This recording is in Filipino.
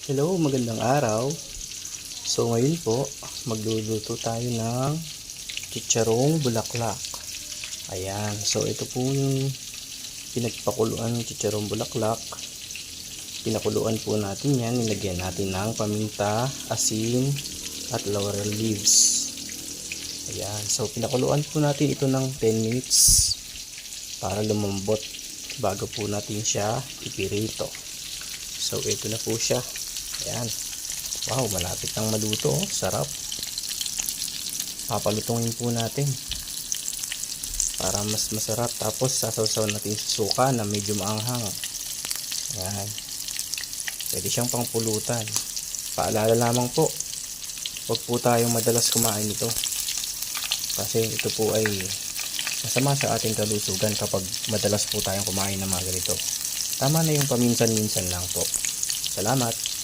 Hello, magandang araw. So ngayon po, magluluto tayo ng chicharong bulaklak. Ayan, so ito po yung pinagpakuluan ng chicharong bulaklak. Pinakuluan po natin yan, nilagyan natin ng paminta, asin, at laurel leaves. Ayan, so pinakuluan po natin ito ng 10 minutes para lumambot bago po natin siya ipirito. So ito na po siya. Ayan. Wow, malapit nang maluto. Sarap. Papalutungin po natin para mas masarap. Tapos sasawsaw natin sa suka na medyo maanghang. Ayan. Pwede siyang pangpulutan. Paalala lamang po, huwag po tayong madalas kumain nito. Kasi ito po ay masama sa ating kalusugan kapag madalas po tayong kumain ng mga ganito. Tama na yung paminsan-minsan lang po. Salamat.